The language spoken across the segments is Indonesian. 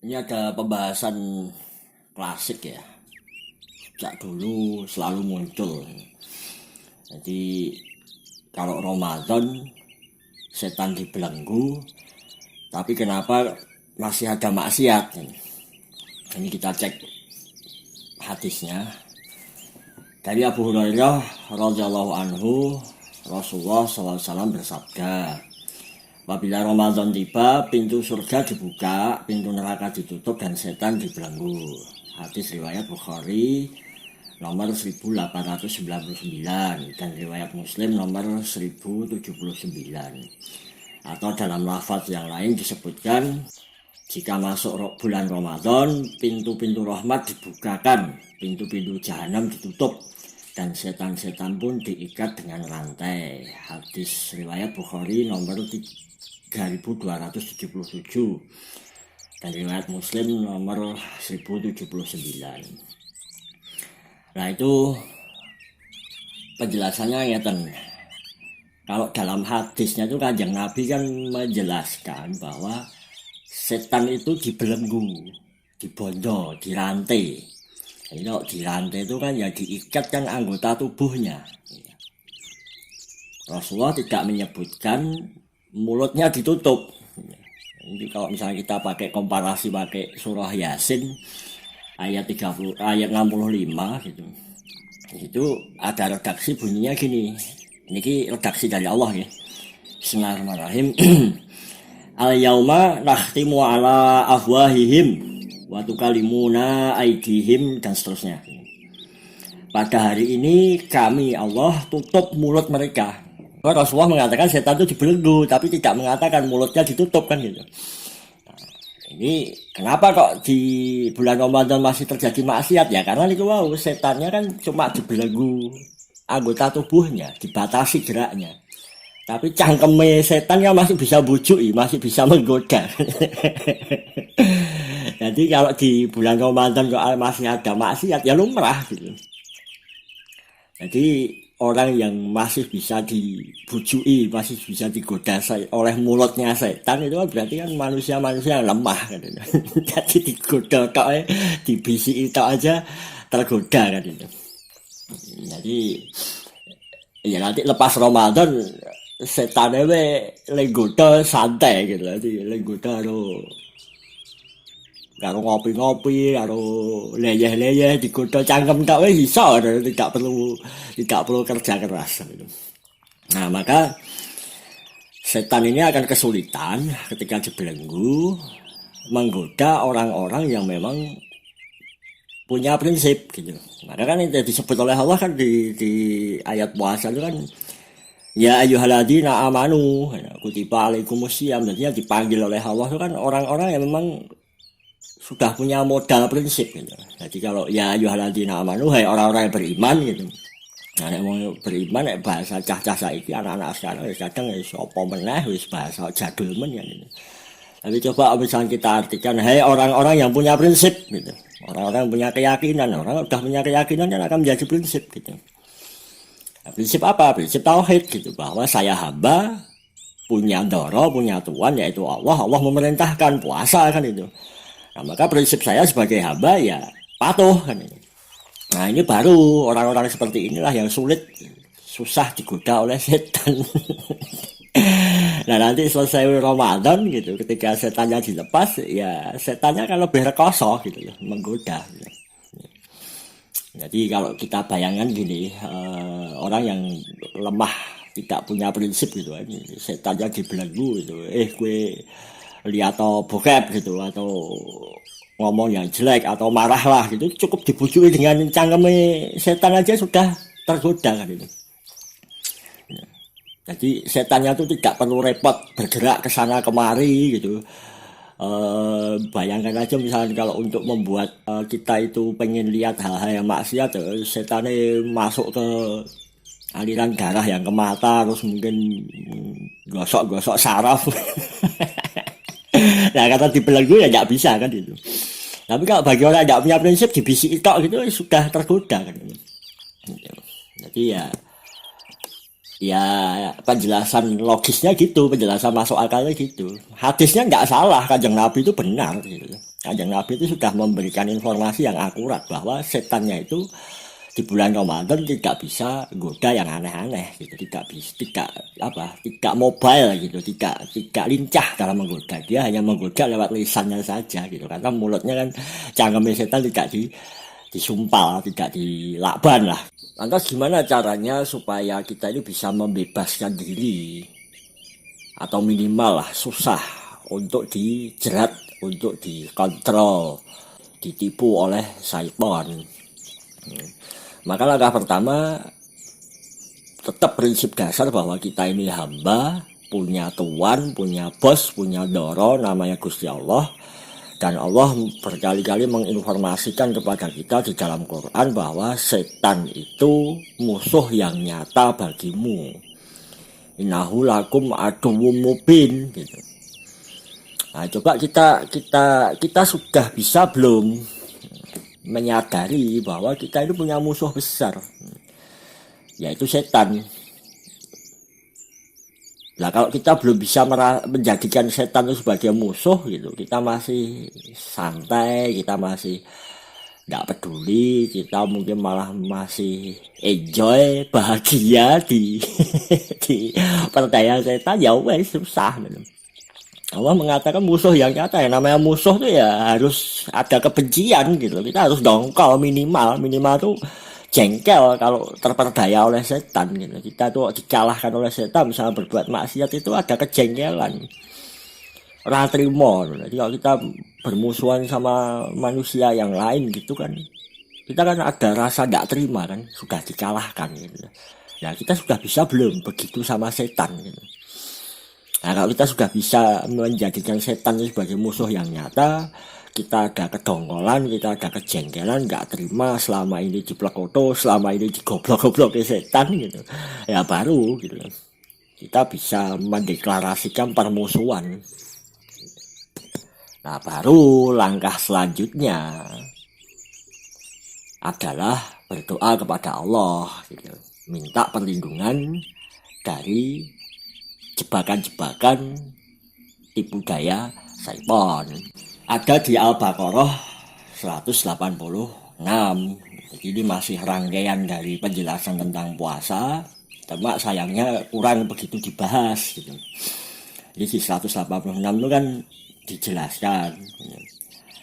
Ini ada pembahasan klasik ya. Sejak dulu selalu muncul. Jadi kalau Ramadan setan dibelenggu, tapi kenapa masih ada maksiat? Ini kita cek hadisnya. Dari Abu Hurairah radhiyallahu anhu, Rasulullah SAW bersabda, apabila Ramadan tiba, pintu surga dibuka, pintu neraka ditutup, dan setan dibelenggu. Hadis riwayat Bukhari nomor 1899 dan riwayat Muslim nomor 1079. Atau dalam lafaz yang lain disebutkan, jika masuk bulan Ramadan, pintu-pintu rahmat dibukakan, pintu-pintu jahanam ditutup, dan setan-setan pun diikat dengan rantai. Hadis riwayat Bukhari nomor 3277 dan riwayat Muslim nomor 1079. Nah, itu penjelasannya ya. Kalau dalam hadisnya itu Kanjeng Nabi kan menjelaskan bahwa setan itu dibelenggu, dibondo, dirantai. Jadi kalau dirantai itu kan ya diikat kan anggota tubuhnya. Rasulullah tidak menyebutkan mulutnya ditutup. Jadi kalau misalnya kita pakai komparasi pakai surah Yasin ayat 65 gitu. Itu ada redaksi bunyinya gini. Ini redaksi dari Allah ya. Bismillahirrahmanirrahim. Al-yauma nakhtimu ala afwahihim wa tukallimuna aydihim, dan seterusnya. Pada hari ini kami Allah tutup mulut mereka. Rasulullah mengatakan setan itu dibelenggu, tapi tidak mengatakan mulutnya ditutup kan gitu. Nah, ini kenapa kok di bulan Ramadan masih terjadi maksiat ya? Karena itu setannya kan cuma dibelenggu anggota tubuhnya, dibatasi geraknya. Tapi cangkeme setan kan masih bisa bujui, masih bisa menggoda. Jadi kalau di bulan Ramadan kok masih ada maksiat ya lumrah gitu. Jadi orang yang masih bisa dibujui, masih bisa digoda oleh mulutnya setan itu kan berarti kan manusia-manusia yang lemah kan. Jadi digoda tok, dibisiki tok aja tergoda kan itu. Jadi ya nanti lepas Ramadan setannya lenggoda santai gitu. Jadi lenggoda karo ngopi-ngopi, karo leyeh-leyeh digoda cangkem tok wis iso, tidak perlu kerja keras gitu. Nah, maka setan ini akan kesulitan ketika dibelenggu menggoda orang-orang yang memang punya prinsip gitu. Maka kan itu disebut oleh Allah kan di ayat puasa itu kan ya ayyuhalladzina amanu kutiba alaikumusiyam. Jadi yang dipanggil oleh Allah itu kan orang-orang yang memang sudah punya modal prinsip gitu. Jadi kalau ya ayyuhalladzina amanu, hai orang-orang yang beriman gitu. Nah, nek mau beriman nek bahasa cah-cah saiki anak-anak sekarang wis kadang wis apa meneh wis bahasa jadul men ya gitu. Tapi coba misalnya kita artikan hai orang-orang yang punya prinsip gitu. Orang-orang yang punya keyakinan, orang udah punya keyakinan kan akan menjadi prinsip gitu. Nah, prinsip apa? Prinsip tauhid gitu, bahwa saya hamba punya Ndara, punya Tuhan yaitu Allah. Allah memerintahkan puasa kan itu. Nah, maka prinsip saya sebagai hamba ya patuh kan ini. Nah, ini baru orang-orang seperti inilah yang susah digoda oleh setan. Nah, nanti selesai Ramadan gitu, ketika setannya dilepas, ya setannya kan lebih rekoso gitu loh, menggoda. Jadi kalau kita bayangkan gini, orang yang lemah, tidak punya prinsip gitu, ini setannya dibelenggu gitu, gue lihat atau bokep gitu, atau ngomong yang jelek atau marah lah gitu, cukup dibujui dengan cangkeme setan aja sudah tergoda kan itu. Jadi setannya itu tidak perlu repot bergerak ke sana kemari gitu. Bayangkan aja misalnya kalau untuk membuat kita itu pengen lihat hal-hal yang maksiat, setannya masuk ke aliran darah yang ke mata, terus mungkin gosok-gosok saraf. Nah, kata dibelenggu ya nggak bisa kan itu. Tapi kalau bagi orang yang nggak punya prinsip dibisiki tok gitu sudah tergoda kan. Jadi ya penjelasan logisnya gitu, penjelasan masuk akalnya gitu. Hadisnya nggak salah, Kanjeng Nabi itu benar gitu. Kanjeng Nabi itu sudah memberikan informasi yang akurat bahwa setannya itu di bulan Ramadan tidak bisa goda yang aneh-aneh gitu, tidak mobile gitu, tidak lincah dalam menggoda. Dia hanya menggoda lewat lisannya saja gitu, karena mulutnya kan cangkemnya setan tidak disumpal, tidak dilakban lah. Lantas gimana caranya supaya kita ini bisa membebaskan diri, atau minimal lah susah untuk dijerat, untuk dikontrol, ditipu oleh syaitan. Maka langkah pertama, tetap prinsip dasar bahwa kita ini hamba, punya tuan, punya bos, punya doro, namanya Gusti Allah. Dan Allah berkali-kali menginformasikan kepada kita di dalam Quran bahwa setan itu musuh yang nyata bagimu. Innahu lakum aduwwum mubin gitu. Nah, coba kita sudah bisa belum menyadari bahwa kita itu punya musuh besar, yaitu setan. Nah, kalau kita belum bisa menjadikan setan itu sebagai musuh gitu, kita masih santai, kita masih tidak peduli, kita mungkin malah masih enjoy, bahagia di di percaya setan, ya wes susah gitu. Allah mengatakan musuh yang nyata, yang namanya musuh tuh ya harus ada kebencian gitu. Kita harus dongkol minimal tuh jengkel kalau terperdaya oleh setan gitu. Kita tuh dikalahkan oleh setan, misalnya berbuat maksiat itu ada kejengkelan, ora trimo. Jadi kalau kita bermusuhan sama manusia yang lain gitu kan, kita kan ada rasa tidak terima kan, sudah dikalahkan gitu. Ya kita sudah bisa belum begitu sama setan gitu. Nah, kalau kita sudah bisa menjadikan setan sebagai musuh yang nyata, kita ada kedongkolan, kita ada kejengkelan, nggak terima selama ini diplekoto, selama ini digoblok-goblok ke setan gitu, ya baru gitu kita bisa mendeklarasikan permusuhan. Nah, baru langkah selanjutnya adalah berdoa kepada Allah gitu, minta perlindungan dari jebakan-jebakan tipu daya syaitan. Ada di Al-Baqarah 186. Jadi ini masih rangkaian dari penjelasan tentang puasa, cuma sayangnya kurang begitu dibahas gitu. Jadi di 186 itu kan dijelaskan,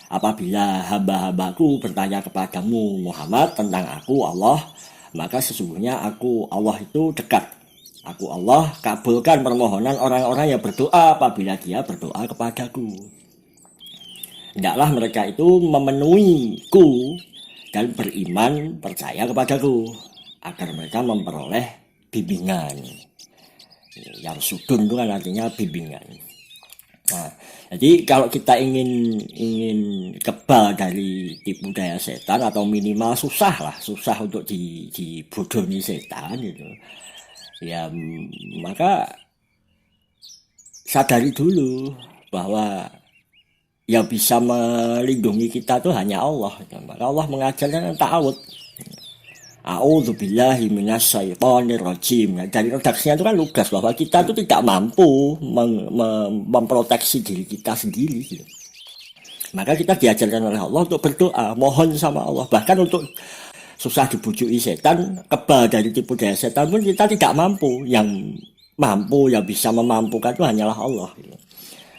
apabila hamba-hambaku bertanya kepadamu Muhammad tentang aku Allah, maka sesungguhnya aku Allah itu dekat. Aku Allah kabulkan permohonan orang-orang yang berdoa apabila dia berdoa kepadaku. Hendaklah mereka itu memenuhiku dan beriman percaya kepadaku, agar mereka memperoleh bimbingan. Yang sudun itu kan artinya bimbingan. Nah, jadi kalau kita ingin kebal dari tipu daya setan, atau minimal susah untuk dibodohi setan gitu, ya maka sadari dulu bahwa yang bisa melindungi kita itu hanya Allah. Maka Allah mengajarkan ta'awud. A'udzubillahi minasyaitonir rajim. Dari redaksinya itu kan lugas bahwa kita itu tidak mampu memproteksi diri kita sendiri gitu. Maka kita diajarkan oleh Allah untuk berdoa, mohon sama Allah. Bahkan untuk susah dibujuki setan, kebal dari tipu daya setan pun kita tidak mampu. Yang mampu, yang bisa memampukan itu hanyalah Allah.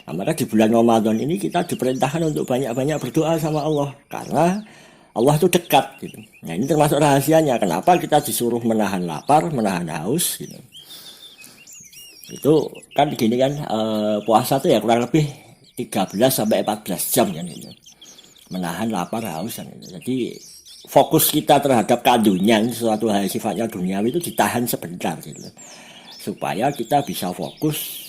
Nah, maka di bulan Ramadan ini kita diperintahkan untuk banyak-banyak berdoa sama Allah, karena Allah itu dekat gitu. Nah, ini termasuk rahasianya kenapa kita disuruh menahan lapar, menahan haus gitu. Itu kan gini kan, puasa itu ya kurang lebih 13-14 jam kan gitu. Menahan lapar, haus kan gitu. Jadi fokus kita terhadap kandungan, sesuatu hal sifatnya duniawi itu ditahan sebentar gitu, supaya kita bisa fokus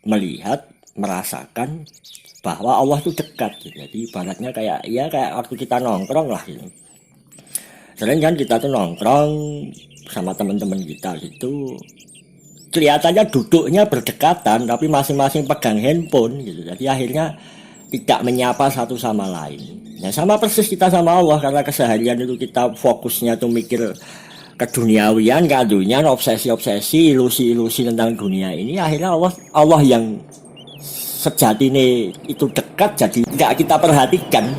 melihat, merasakan bahwa Allah itu dekat gitu. Jadi ibaratnya kayak waktu kita nongkrong lah gitu. Sering kan kita tuh nongkrong sama teman-teman kita gitu, kelihatannya duduknya berdekatan tapi masing-masing pegang handphone gitu. Jadi akhirnya tidak menyapa satu sama lain. Ya sama persis kita sama Allah, karena keseharian itu kita fokusnya tuh mikir keduniawian, obsesi-obsesi, ilusi-ilusi tentang dunia ini. Akhirnya Allah yang sejatine itu dekat jadi nggak kita perhatikan,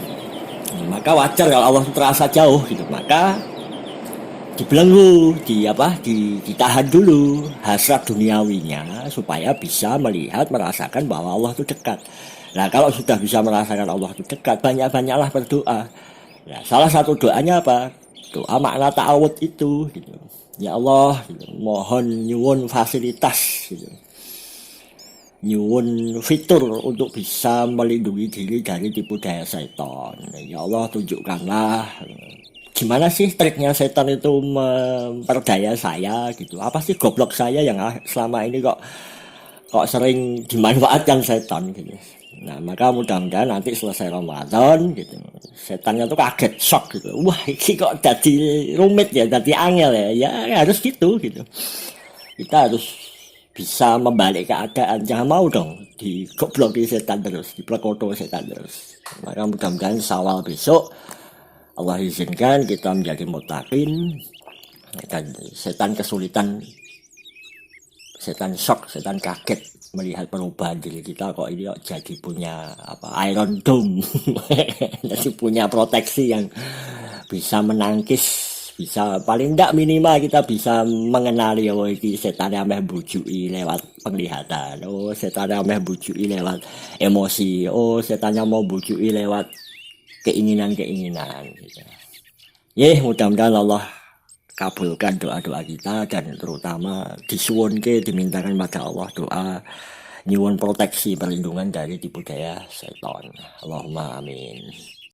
maka wajar kalau Allah terasa jauh gitu. Maka dibelenggu, ditahan dulu hasrat duniawinya supaya bisa melihat merasakan bahwa Allah itu dekat. Nah kalau sudah bisa merasakan Allah itu dekat, banyak-banyaklah berdoa. Nah, salah satu doanya apa? Doa makna ta'awud itu gitu. Ya Allah gitu, mohon nyuwun fasilitas gitu, nyuwun fitur untuk bisa melindungi diri dari tipu daya setan. Ya Allah tunjukkanlah gimana sih triknya setan itu memperdaya saya gitu. Apa sih goblok saya yang selama ini kok sering dimanfaatkan setan gitu. Nah maka mudah-mudahan nanti selesai Ramadan gitu, setannya tuh kaget, shock gitu. Wah ini kok jadi rumit ya, jadi angel ya. Ya harus gitu. Kita harus bisa membalik keadaan. Jangan mau dong digobloki setan terus, diperkoto setan terus. Maka mudah-mudahan Syawal besok Allah izinkan kita menjadi mutakin dan setan kesulitan, setan shock, setan kaget melihat perubahan diri kita, kok ini kok jadi punya Iron Dome jadi punya proteksi yang bisa menangkis, bisa paling tidak minimal kita bisa mengenali oh ini setan yang membujui lewat penglihatan, oh setan yang membujui lewat emosi, oh setannya mau bujui lewat keinginan gitu. Mudah-mudahan Allah kabulkan doa-doa kita dan terutama disuwunke dimintakan pada Allah doa nyuwun proteksi perlindungan dari tipu daya setan. Allahumma amin.